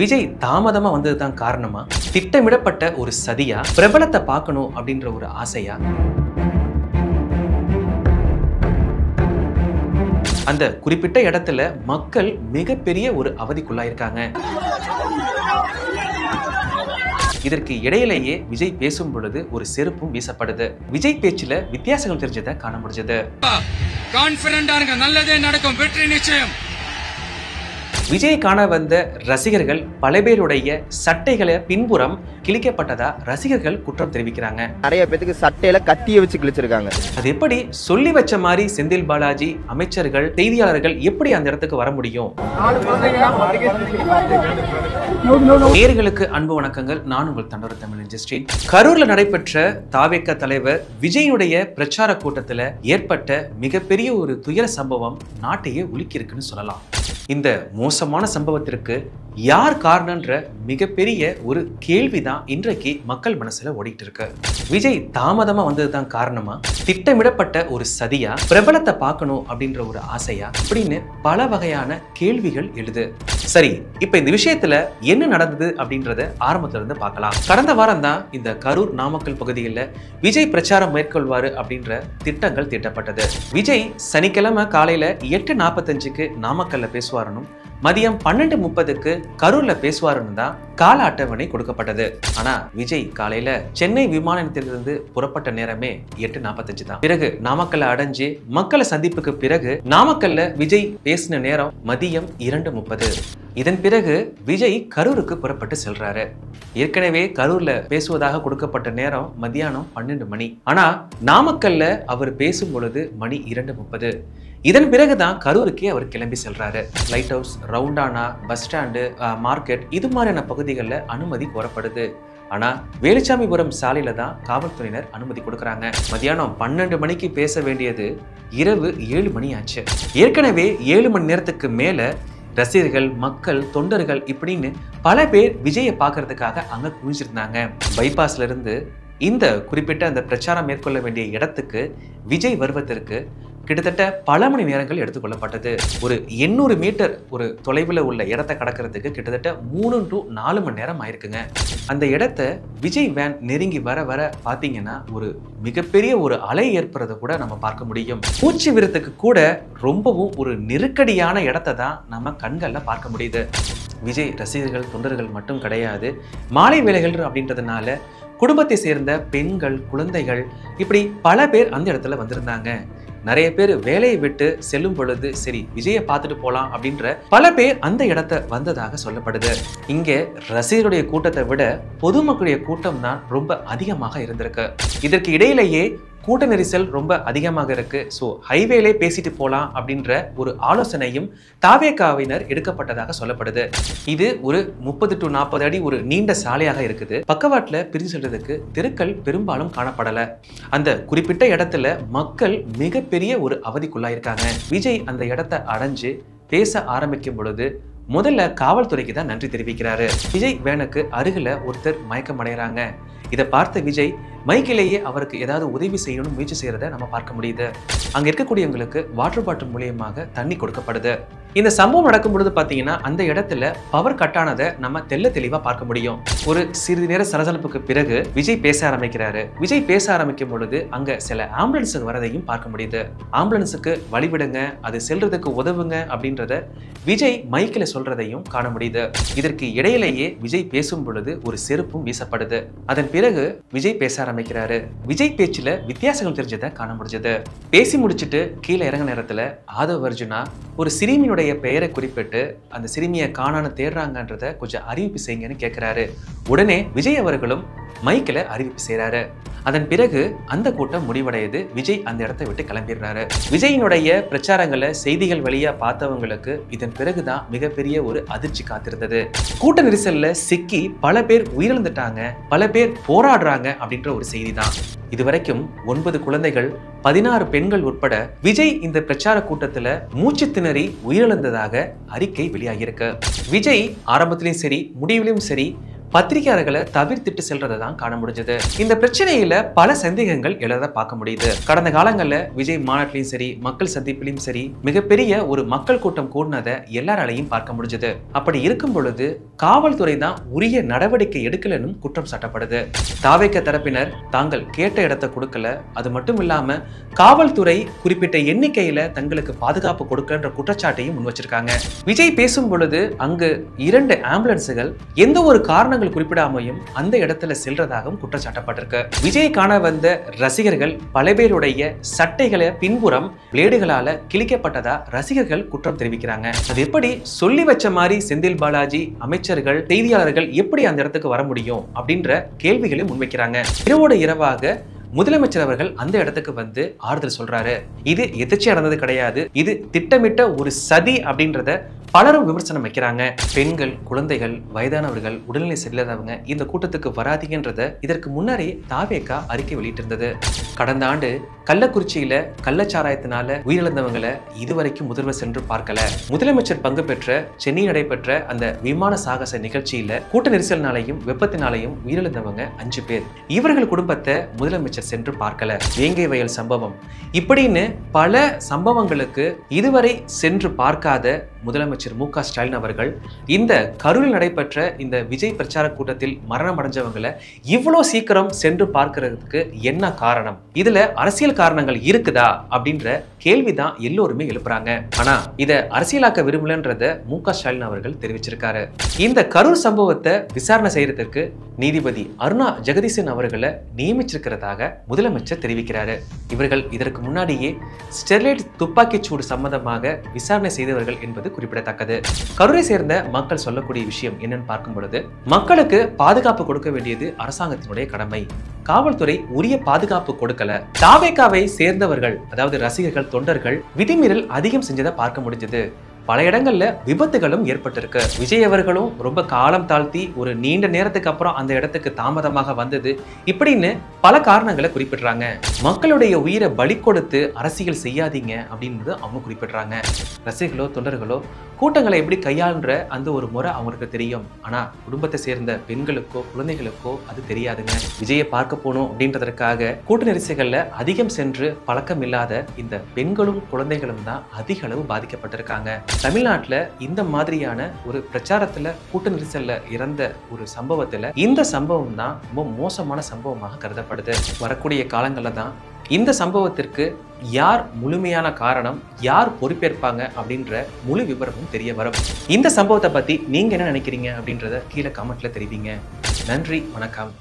விஜய் தாமதமா வந்ததுதான் காரணமா, திட்டமிடப்பட்ட ஒரு சதியா, பிரபலத்தை பார்க்கணும் அப்படின்ற ஒரு ஆசையா? அந்த குறிப்பிட்ட இடத்துல மக்கள் மிகப்பெரிய ஒரு அவதிக்குள்ளாயிருக்காங்க. இதற்கு இடையிலேயே விஜய் பேசும் பொழுது ஒரு செருப்பும் வீசப்படுது. விஜய் பேச்சுல வித்தியாசங்கள் தெரிஞ்சதை காண முடிஞ்சது. நல்லதே நடக்கும், வெற்றி நிச்சயம். விஜய் காண வந்த ரசிகர்கள் பல பேருடைய சட்டைகளை பின்புறம் கிழிக்கப்பட்டதா ரசிகர்கள் குற்றம் தெரிவிக்கிறாங்க. நிறைய பேருக்கு சட்டையில கத்திய வச்சு கிழிச்சிருக்காங்க. அது எப்படி சொல்லி வச்ச மாதிரி செந்தில் பாலாஜி, அமைச்சர்கள், செய்தியாளர்கள் எப்படி அந்த இடத்துக்கு வர முடியும்? நேயர்களுக்கு அன்பு வணக்கங்கள். நான் உங்கள் தண்டோர தமிழ் ஜஸ்டின். கரூர்ல நடைபெற்ற தாவேக தலைவர் விஜயுடைய பிரச்சார கூட்டத்துல ஏற்பட்ட மிகப்பெரிய ஒரு துயர சம்பவம் நாட்டையே உலுக்கி இருக்குன்னு சொல்லலாம். இந்த மோசமான சம்பவத்திற்கு யார் காரணம்ன்ற மிகப்பெரிய ஒரு கேள்விதான் இன்றைக்கு மக்கள் மனசுல ஓடிட்டு இருக்கு. விஜய் தாமதமா வந்ததுதான் காரணமா, திட்டமிடப்பட்ட ஒரு சதியா, பிரபலத்தை பார்க்கணும் அப்படின்ற ஒரு ஆசையா அப்படின்னு பல வகையான கேள்விகள் எழுது. சரி, இப்ப இந்த விஷயத்துல என்ன நடந்தது அப்படின்றத ஆரம்பத்துல இருந்து பார்க்கலாம். கடந்த வாரம் தான் இந்த கரூர் நாமக்கல் பகுதியில் விஜய் பிரச்சாரம் மேற்கொள்வாரு அப்படின்ற திட்டங்கள் தீட்டப்பட்டது. விஜய் சனிக்கிழமை காலையில 8:45க்கு நாமக்கல்ல பேசுவாருன்னு, மதியம் 12:30க்கு கரூர்ல பேசுவாருன்னு தான் கால அட்டவணை கொடுக்கப்பட்டது. ஆனா விஜய் காலையில சென்னை விமான நிலையத்திலிருந்து புறப்பட்ட நேரமே 8:45 தான். பிறகு நாமக்கல்ல அடைஞ்சு மக்களை சந்திப்புக்கு பிறகு நாமக்கல்ல விஜய் பேசின நேரம் மதியம் 2:30. இதன் பிறகு விஜய் கரூருக்கு புறப்பட்டு செல்றாரு. ஏற்கனவே கரூர்ல பேசுவதாக கொடுக்கப்பட்ட நேரம் மதியானம் 12 மணி. ஆனா நாமக்கல்ல அவர் பேசும் பொழுது மணி 2:30. இதன் பிறகுதான் கரூருக்கே அவர் கிளம்பி செல்றாரு. Light house, roundabout, bus stand, market இது மாதிரியான பகுதிகளில் அனுமதி கோரப்படுது. ஆனா வேலுச்சாமிபுரம் சாலையில தான் காவல்துறையினர் அனுமதி கொடுக்கறாங்க. மதியானம் 12 மணிக்கு பேச வேண்டியது இரவு 7 மணி ஆச்சு. ஏற்கனவே 7 மணி நேரத்துக்கு மேல ரசிகர்கள், மக்கள், தொண்டர்கள் இப்படின்னு பல பேர் விஜயை பார்க்கறதுக்காக அங்க குவிஞ்சிருந்தாங்க. பைபாஸ்ல இருந்து இந்த குறிப்பிட்ட அந்த பிரச்சாரம் மேற்கொள்ள வேண்டிய இடத்துக்கு விஜய் வருவதற்கு கிட்டத்தட்ட பல மணி நேரங்கள் எடுத்துக்கொள்ளப்பட்டது. ஒரு 800 மீட்டர் ஒரு தொலைவில் உள்ள இடத்தை கடக்கிறதுக்கு கிட்டத்தட்ட 3 to 4 மணி நேரம் ஆயிருக்குங்க. அந்த இடத்த விஜய் வேன் நெருங்கி வர வர பார்த்தீங்கன்னா ஒரு மிகப்பெரிய ஒரு அலை ஏற்படுறதை கூட நம்ம பார்க்க முடியும். மூச்சு விரத்துக்கு கூட ரொம்பவும் ஒரு நெருக்கடியான இடத்தை தான் நம்ம கண்களில் பார்க்க முடியுது. விஜய் ரசிகர்கள், தொண்டர்கள் மட்டும் கிடையாது, மாலை வேலைகள் அப்படின்றதுனால குடும்பத்தை சேர்ந்த பெண்கள், குழந்தைகள் இப்படி பல பேர் அந்த இடத்துல வந்திருந்தாங்க. நிறைய பேர் வேலையை விட்டு செல்லும் பொழுது சரி விஜயை பார்த்துட்டு போலாம் அப்படின்ற பல பேர் அந்த இடத்தை வந்ததாக சொல்லப்படுது. இங்கே ரசிகருடைய கூட்டத்தை விட பொதுமக்களுடைய கூட்டம் தான் ரொம்ப அதிகமாக இருந்திருக்கு. இதற்கு இடையிலேயே கூட்ட நெரிசல் ரொம்ப அதிகமாக இருக்கு. ஸோ ஹைவேலே பேசிட்டு போலாம் அப்படின்ற ஒரு ஆலோசனையும் தாவேகாவினர் எடுக்கப்பட்டதாக சொல்லப்படுது. இது ஒரு 30 to 40 அடி ஒரு நீண்ட சாலையாக இருக்குது. பக்கவாட்டில் பிரிஞ்சு செல்றதுக்கு தெருக்கள் பெரும்பாலும் காணப்படலை. அந்த குறிப்பிட்ட இடத்துல மக்கள் மிகப்பெரிய ஒரு அவதிக்குள்ளாயிருக்காங்க. விஜய் அந்த இடத்தை அடைஞ்சு பேச ஆரம்பிக்கும் பொழுது முதல்ல காவல்துறைக்கு தான் நன்றி தெரிவிக்கிறாரு. விஜய் வேனுக்கு அருகில ஒருத்தர் மயக்கம் அடைகிறாங்க. இதை பார்த்த விஜய் மைக்கிலேயே அவருக்கு ஏதாவது உதவி செய்யணும் முயற்சி செய்யறதை நம்ம பார்க்க முடியுது. அங்க இருக்கக்கூடியவங்களுக்கு வாட்டர் பாட்டில் மூலியமாக தண்ணி கொடுக்கப்படுது. இந்த சம்பவம் நடக்கும் பொழுது பாத்தீங்கன்னா அந்த இடத்துல பவர் கட் ஆனதை நம்ம தெல்ல தெளிவா பார்க்க முடியும். ஒரு சிறிது நேர சலசலப்புக்கு பிறகு விஜய் பேச ஆரம்பிக்கிறாரு. விஜய் பேச ஆரம்பிக்கும் பொழுது அங்க சில ஆம்புலன்ஸுக்கு வரதையும் பார்க்க முடியுது. ஆம்புலன்ஸுக்கு வழிவிடுங்க, அது செல்றதுக்கு உதவுங்க அப்படின்றத விஜய் மைக்கில் சொல்றதையும் காண முடியுது. இதற்கு இடையிலேயே விஜய் பேசும் பொழுது ஒரு செருப்பும் வீசப்படுது. அதன் பிறகு விஜய் பேச ஆரம்பிக்கிறாரு. விஜய் பேச்சுல வித்தியாசங்கள் தெரிஞ்சதை காண முடிஞ்சது. பேசி முடிச்சுட்டு கீழே இறங்க நேரத்துல ஆதவ் அர்ஜுனா ஒரு சிறுமியினுடைய பெயரை குறிப்பிட்டு அந்த சிறுமியை காணான்னு தேடுறாங்கன்றத கொஞ்சம் அறிவிப்பு செய்யுங்கன்னு கேட்கிறாரு. உடனே விஜய் அவர்களும் மைக்கில் அறிவிப்பு செய்யறாரு. அதன் பிறகு அந்த கூட்டம் முடிவடையுது. விஜய் அந்த இடத்தை விட்டு கிளம்பிடுறாரு. விஜயினுடைய பிரச்சாரங்களை செய்திகள் வழியா பார்த்தவங்களுக்கு இதன் பிறகுதான் மிகப்பெரிய ஒரு அதிர்ச்சி காத்திருந்தது. கூட்ட நெரிசல்ல சிக்கி பல பேர் உயிரிழந்துட்டாங்க, பல பேர் போராடுறாங்க அப்படின்ற ஒரு செய்தி தான். இதுவரைக்கும் 9 குழந்தைகள், 16 பெண்கள் உட்பட விஜய் இந்த பிரச்சார கூட்டத்துல மூச்சு திணறி உயிரிழந்ததாக அறிக்கை வெளியாகியிருக்கு. விஜய் ஆரம்பத்திலையும் சரி முடிவிலும் சரி பத்திரிகையாளர்களை தவிர்த்துட்டு செல்றதை தான் காண முடிஞ்சது. இந்த பிரச்சனையில பல சந்தேகங்கள் எழத பார்க்க முடியுது. கடந்த காலங்கள்ல விஜய் மாநாட்டிலையும் சரி, மக்கள் சந்திப்பிலையும் சரி, மிகப்பெரிய ஒரு மக்கள் கூட்டம் கூடினதை எல்லாராலையும் பார்க்க முடிஞ்சது. அப்படி இருக்கும் பொழுது காவல்துறை தான் உரிய நடவடிக்கை எடுக்கலன்னு குற்றம் சாட்டப்படுது. தாவேக தரப்பினர் தாங்கள் கேட்ட இடத்தை கொடுக்கல, அது மட்டும் இல்லாம காவல்துறை குறிப்பிட்ட எண்ணிக்கையில தங்களுக்கு பாதுகாப்பு கொடுக்கலன்ற குற்றச்சாட்டையும் முன் வச்சிருக்காங்க. விஜய் பேசும் பொழுது அங்கு 2 ஆம்புலன்ஸுகள் எந்த ஒரு காரணங்கள் குறிப்பிடாமையும் அந்த இடத்துல செல்றதாகவும் குற்றச்சாட்டப்பட்டிருக்கு. விஜய் காண வந்த ரசிகர்கள் பல பேருடைய சட்டைகளை பின்புறம் பிளேடுகளால கிழிக்கப்பட்டதா ரசிகர்கள் குற்றம் தெரிவிக்கிறாங்க. அது எப்படி சொல்லி வச்ச மாதிரி செந்தில் பாலாஜி, அமைச்சர்கள், செய்தியாளர்கள் எப்படி அந்த இடத்துக்கு வர முடியும் அப்படின்ற கேள்விகளை முன்வைக்கிறாங்க. இரவோடு இரவாக முதலமைச்சர் அவர்கள் அந்த இடத்துக்கு வந்து ஆறுதல் சொல்றாரு. இது எதிர்ச்சியா நடந்தது கிடையாது, இது திட்டமிட்ட ஒரு சதி அப்படின்றத பலரும் விமர்சனம் வைக்கிறாங்க. பெண்கள், குழந்தைகள், வயதானவர்கள், உடல்நிலை சரியில்லாதவங்க இந்த கூட்டத்துக்கு வராதீங்கன்றத இதற்கு முன்னரே தாவேகா அறிக்கை வெளியிட்டிருந்தது. கடந்த ஆண்டு கள்ளக்குறிச்சியில கள்ளச்சாராயத்தினால உயிரிழந்தவங்களை இதுவரைக்கும் முதல்வர் சென்று பார்க்கல. முதலமைச்சர் பங்கு பெற்ற சென்னையில் நடைபெற்ற அந்த விமான சாகச நிகழ்ச்சியில கூட்ட நெரிசலினாலையும் வெப்பத்தினாலையும் உயிரிழந்தவங்க 5 பேர். இவர்கள் குடும்பத்தை முதலமைச்சர் சென்று பார்க்கல. வேங்கை வயல் சம்பவம் இப்படின்னு பல சம்பவங்களுக்கு இதுவரை சென்று பார்க்காத முதலமைச்சர் மு.க. ஸ்டாலின் அவர்கள் இந்த கரூரில் நடைபெற்ற இந்த விஜய் பிரச்சார கூட்டத்தில் மரணம் அடைஞ்சவங்களை இவ்வளவு சீக்கிரம் சென்று பார்க்கிறதுக்கு என்ன காரணம்? இதுல அரசியல் காரணங்கள் இருக்குதா அப்படின்ற கேள்விதான் எல்லோருமே எழுப்புறாங்க. ஆனா இத அரசியலாக்க விரும்பலன்றத மு.க. ஸ்டாலின் அவர்கள் தெரிவிச்சிருக்காரு. இந்த கரூர் சம்பவத்தை விசாரணை செய்யறதுக்கு நீதிபதி அருணா ஜெகதீசன் அவர்களை நியமிச்சிருக்கிறதாக முதலமைச்சர் தெரிவிக்கிறாரு. இவர்கள் இதற்கு முன்னாடியே ஸ்டெர்லைட் துப்பாக்கிச் சூடு சம்பந்தமாக விசாரணை செய்தவர்கள் என்பது குறிப்பிடத்தக்கது. கரூரை சேர்ந்த மக்கள் சொல்லக்கூடிய விஷயம் என்னன்னு பார்க்கும் பொழுது, மக்களுக்கு பாதுகாப்பு கொடுக்க வேண்டியது அரசாங்கத்தினுடைய கடமை. காவல்துறை உரிய பாதுகாப்பு கொடுக்கல. தாவேகாவை சேர்ந்தவர்கள், அதாவது ரசிகர்கள், தொண்டர்கள் விதிமீறல் அதிகம் செஞ்சதை பார்க்க முடிஞ்சது. பல இடங்கள்ல விபத்துகளும் ஏற்பட்டிருக்கு. விஜய் அவர்களும் ரொம்ப காலம் தாழ்த்தி ஒரு நீண்ட நேரத்துக்கு அப்புறம் அந்த இடத்துக்கு தாமதமாக வந்தது, இப்படின்னு பல காரணங்களை குறிப்பிடுறாங்க. மக்களுடைய உயிரை பலி கொடுத்து அரசியல் செய்யாதீங்க அப்படின்றது அவங்க குறிப்பிடுறாங்க. ரசிகர்களோ தொண்டர்களோ கூட்டங்களை எப்படி கையாளுன்ற அந்த ஒரு முறை அவங்களுக்கு தெரியும். ஆனா குடும்பத்தை சேர்ந்த பெண்களுக்கோ குழந்தைகளுக்கோ அது தெரியாதுங்க. விஜயை பார்க்க போகணும் அப்படின்றதற்காக கூட்ட நெரிசல்கள்ல அதிகம் சென்று பழக்கம் இல்லாத இந்த பெண்களும் குழந்தைகளும் தான் அதிக அளவு பாதிக்கப்பட்டிருக்காங்க. தமிழ்நாட்டுல இந்த மாதிரியான ஒரு பிரச்சாரத்துல கூட்ட நெரிசல்ல இறந்த ஒரு சம்பவத்துல இந்த சம்பவம் தான் ரொம்ப மோசமான சம்பவமாக கருதப்படுது. வரக்கூடிய காலங்கள்ல தான் இந்த சம்பவத்திற்கு யார் முழுமையான காரணம், யார் பொறுப்பேற்பாங்க அப்படின்ற முழு விவரமும் தெரிய வரும். இந்த சம்பவத்தை பத்தி நீங்க என்ன நினைக்கிறீங்க அப்படின்றத கீழே கமெண்ட்ல தெரிவிங்க. நன்றி, வணக்கம்.